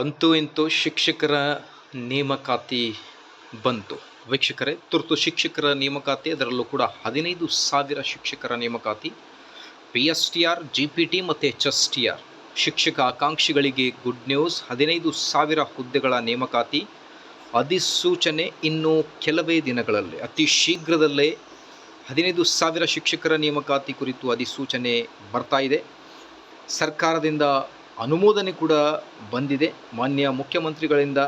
ಅಂತೂ ಇಂತೂ ಶಿಕ್ಷಕರ ನೇಮಕಾತಿ ಬಂತು ವೀಕ್ಷಕರೇ. ತುರ್ತು ಶಿಕ್ಷಕರ ನೇಮಕಾತಿ, ಅದರಲ್ಲೂ ಕೂಡ 15,000 ಶಿಕ್ಷಕರ ನೇಮಕಾತಿ. PSTR, GPT ಮತ್ತು HSTR ಶಿಕ್ಷಕ ಆಕಾಂಕ್ಷಿಗಳಿಗೆ ಗುಡ್ ನ್ಯೂಸ್. 15,000 ಹುದ್ದೆಗಳ ನೇಮಕಾತಿ. ಅಧಿಸೂಚನೆ ಇನ್ನು ಕೆಲವೇ ದಿನಗಳಲ್ಲಿ, ಅತಿ ಶೀಘ್ರದಲ್ಲೇ 15,000 ಶಿಕ್ಷಕರ ನೇಮಕಾತಿ ಕುರಿತು ಅಧಿಸೂಚನೆ ಬರ್ತಾ ಇದೆ. ಸರ್ಕಾರದಿಂದ ಅನುಮೋದನೆ ಕೂಡ ಬಂದಿದೆ. ಮಾನ್ಯ ಮುಖ್ಯಮಂತ್ರಿಗಳಿಂದ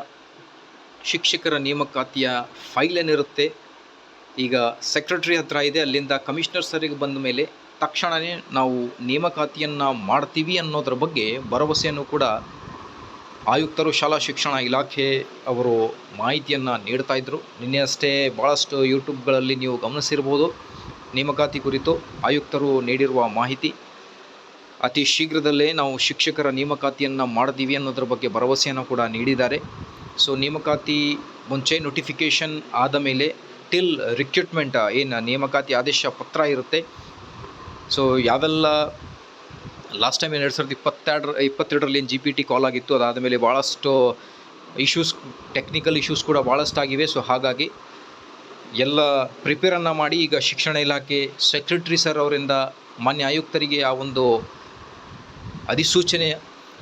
ಶಿಕ್ಷಕರ ನೇಮಕಾತಿಯ ಫೈಲ್ ಏನಿರುತ್ತೆ ಈಗ ಸೆಕ್ರೆಟರಿ ಹತ್ರ ಇದೆ, ಅಲ್ಲಿಂದ ಕಮಿಷನರ್ ಸರಿಗೆ ಬಂದ ಮೇಲೆ ತಕ್ಷಣವೇ ನಾವು ನೇಮಕಾತಿಯನ್ನು ಮಾಡ್ತೀವಿ ಅನ್ನೋದ್ರ ಬಗ್ಗೆ ಭರವಸೆಯನ್ನು ಕೂಡ ಆಯುಕ್ತರು, ಶಾಲಾ ಶಿಕ್ಷಣ ಇಲಾಖೆ ಅವರು ಮಾಹಿತಿಯನ್ನು ನೀಡ್ತಾ ಇದ್ದರು. ನಿನ್ನೆ ಅಷ್ಟೇ ಭಾಳಷ್ಟು ಯೂಟ್ಯೂಬ್ಗಳಲ್ಲಿ ನೀವು ಗಮನಿಸಿರ್ಬೋದು. ನೇಮಕಾತಿ ಕುರಿತು ಆಯುಕ್ತರು ನೀಡಿರುವ ಮಾಹಿತಿ, ಅತಿ ಶೀಘ್ರದಲ್ಲೇ ನಾವು ಶಿಕ್ಷಕರ ನೇಮಕಾತಿಯನ್ನು ಮಾಡ್ತೀವಿ ಅನ್ನೋದ್ರ ಬಗ್ಗೆ ಭರವಸೆಯನ್ನು ಕೂಡ ನೀಡಿದ್ದಾರೆ. ಸೊ ನೇಮಕಾತಿ ಮುಂಚೆ ನೋಟಿಫಿಕೇಷನ್ ಆದ ಮೇಲೆ ಟಿಲ್ ರಿಕ್ರೂಟ್ಮೆಂಟ್ ಏನು ನೇಮಕಾತಿ ಆದೇಶ ಪತ್ರ ಇರುತ್ತೆ. ಸೊ ಯಾವೆಲ್ಲ ಲಾಸ್ಟ್ ಟೈಮ್ 2022ರಲ್ಲಿ ಏನು GPT ಕಾಲ್ ಆಗಿತ್ತು, ಅದಾದ ಮೇಲೆ ಭಾಳಷ್ಟು ಇಶ್ಯೂಸ್, ಟೆಕ್ನಿಕಲ್ ಇಶ್ಯೂಸ್ ಕೂಡ ಭಾಳಷ್ಟು ಆಗಿವೆ. ಸೊ ಹಾಗಾಗಿ ಎಲ್ಲ ಪ್ರಿಪೇರನ್ನು ಮಾಡಿ ಈಗ ಶಿಕ್ಷಣ ಇಲಾಖೆ ಸೆಕ್ರೆಟರಿ ಸರ್ ಅವರಿಂದ ಮಾನ್ಯ ಆಯುಕ್ತರಿಗೆ ಆ ಒಂದು ಅಧಿಸೂಚನೆಯ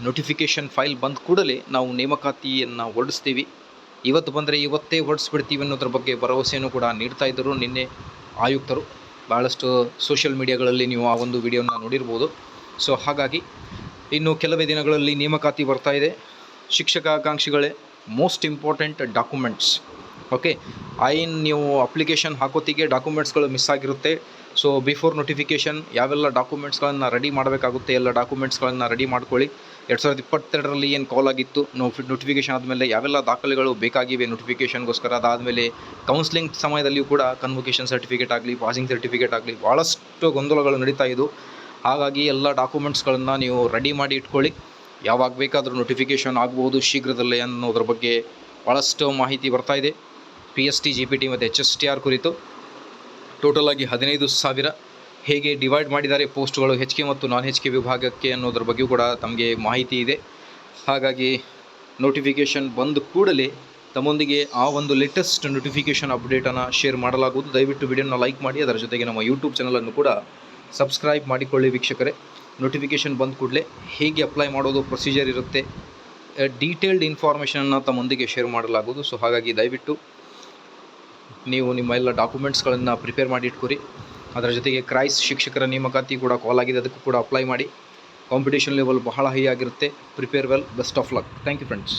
ನೋಟಿಫಿಕೇಷನ್ ಫೈಲ್ ಬಂದ ಕೂಡಲೇ ನಾವು ನೇಮಕಾತಿಯನ್ನು ಹೊರಡಿಸ್ತೀವಿ, ಇವತ್ತು ಬಂದರೆ ಇವತ್ತೇ ಹೊರಡಿಸ್ಬಿಡ್ತೀವಿ ಅನ್ನೋದ್ರ ಬಗ್ಗೆ ಭರವಸೆಯನ್ನು ಕೂಡ ನೀಡ್ತಾ ಇದ್ದರು ನಿನ್ನೆ ಆಯುಕ್ತರು. ಭಾಳಷ್ಟು ಸೋಷಿಯಲ್ ಮೀಡಿಯಾಗಳಲ್ಲಿ ನೀವು ಆ ಒಂದು ವಿಡಿಯೋನ ನೋಡಿರ್ಬೋದು. ಸೊ ಹಾಗಾಗಿ ಇನ್ನು ಕೆಲವೇ ದಿನಗಳಲ್ಲಿ ನೇಮಕಾತಿ ಬರ್ತಾ ಇದೆ. ಶಿಕ್ಷಕ ಆಕಾಂಕ್ಷಿಗಳೇ, ಮೋಸ್ಟ್ ಇಂಪಾರ್ಟೆಂಟ್ ಡಾಕ್ಯುಮೆಂಟ್ಸ್. ಓಕೆ, ನೀವು ಅಪ್ಲಿಕೇಶನ್ ಹಾಕೋತಿಗೆ ಡಾಕ್ಯುಮೆಂಟ್ಸ್ಗಳು ಮಿಸ್ ಆಗಿರುತ್ತೆ. ಸೊ ಬಿಫೋರ್ ನೋಟಿಫಿಕೇಷನ್ ಯಾವೆಲ್ಲ ಡಾಕ್ಯುಮೆಂಟ್ಸ್ಗಳನ್ನು ರೆಡಿ ಮಾಡಬೇಕಾಗುತ್ತೆ, ಎಲ್ಲ ಡಾಕ್ಯುಮೆಂಟ್ಸ್ಗಳನ್ನು ರೆಡಿ ಮಾಡ್ಕೊಳ್ಳಿ. 2022ರಲ್ಲಿ ಏನು ಕಾಲ್ ಆಗಿತ್ತು, ನೋಟಿಫಿಕೇಷನ್ ಆದಮೇಲೆ ಯಾವೆಲ್ಲ ದಾಖಲೆಗಳು ಬೇಕಾಗಿವೆ ನೋಟಿಫಿಕೇಷನ್ಗೋಸ್ಕರ, ಅದಾದಮೇಲೆ ಕೌನ್ಸ್ಲಿಂಗ್ ಸಮಯದಲ್ಲಿಯೂ ಕೂಡ ಕನ್ವೊಕೇಷನ್ ಸರ್ಟಿಫಿಕೇಟ್ ಆಗಲಿ, ಪಾಸಿಂಗ್ ಸರ್ಟಿಫಿಕೇಟ್ ಆಗಲಿ, ಭಾಳಷ್ಟು ಗೊಂದಲಗಳು ನಡೀತಾ ಇದ್ದು. ಹಾಗಾಗಿ ಎಲ್ಲ ಡಾಕ್ಯುಮೆಂಟ್ಸ್ಗಳನ್ನು ನೀವು ರೆಡಿ ಮಾಡಿ ಇಟ್ಕೊಳ್ಳಿ. ಯಾವಾಗ ಬೇಕಾದರೂ ನೋಟಿಫಿಕೇಷನ್ ಆಗ್ಬೋದು ಶೀಘ್ರದಲ್ಲೇ ಅನ್ನೋದ್ರ ಬಗ್ಗೆ ಭಾಳಷ್ಟು ಮಾಹಿತಿ ಬರ್ತಾ ಇದೆ. PST, GPT ಮತ್ತು HSTR ಕುರಿತು ಟೋಟಲ್ ಆಗಿ 15,000 ಹೇಗೆ ಡಿವೈಡ್ ಮಾಡಿದ್ದಾರೆ ಪೋಸ್ಟ್ಗಳು HK ಮತ್ತು ನಾನ್ HK ವಿಭಾಗಕ್ಕೆ ಅನ್ನೋದ್ರ ಬಗ್ಗೆಯೂ ಕೂಡ ತಮಗೆ ಮಾಹಿತಿ ಇದೆ. ಹಾಗಾಗಿ ನೋಟಿಫಿಕೇಷನ್ ಬಂದ ಕೂಡಲೇ ತಮ್ಮೊಂದಿಗೆ ಆ ಒಂದು ಲೇಟೆಸ್ಟ್ ನೋಟಿಫಿಕೇಷನ್ ಅಪ್ಡೇಟನ್ನು ಶೇರ್ ಮಾಡಲಾಗುವುದು. ದಯವಿಟ್ಟು ವಿಡಿಯೋನ ಲೈಕ್ ಮಾಡಿ, ಅದರ ಜೊತೆಗೆ ನಮ್ಮ ಯೂಟ್ಯೂಬ್ ಚಾನಲನ್ನು ಕೂಡ ಸಬ್ಸ್ಕ್ರೈಬ್ ಮಾಡಿಕೊಳ್ಳಿ ವೀಕ್ಷಕರೇ. ನೋಟಿಫಿಕೇಷನ್ ಬಂದ ಕೂಡಲೇ ಹೇಗೆ ಅಪ್ಲೈ ಮಾಡೋದು, ಪ್ರೊಸೀಜರ್ ಇರುತ್ತೆ, ಡೀಟೇಲ್ಡ್ ಇನ್ಫಾರ್ಮೇಷನನ್ನು ತಮ್ಮೊಂದಿಗೆ ಶೇರ್ ಮಾಡಲಾಗುವುದು. ಸೊ ಹಾಗಾಗಿ ದಯವಿಟ್ಟು ನೀವು ನಿಮ್ಮ ಎಲ್ಲ ಡಾಕ್ಯುಮೆಂಟ್ಸ್ಗಳನ್ನು ಪ್ರಿಪೇರ್ ಮಾಡಿ ಇಟ್ಕೊರಿ. ಅದರ ಜೊತೆಗೆ ಕ್ರೈಸ್ ಶಿಕ್ಷಕರ ನೇಮಕಾತಿ ಕೂಡ ಕಾಲ್ ಆಗಿದೆ, ಅದಕ್ಕೂ ಕೂಡ ಅಪ್ಲೈ ಮಾಡಿ. ಕಾಂಪಿಟೇಷನ್ ಲೆವೆಲ್ ಬಹಳ ಹೈ ಆಗಿರುತ್ತೆ. Prepare well, best of luck. Thank you friends.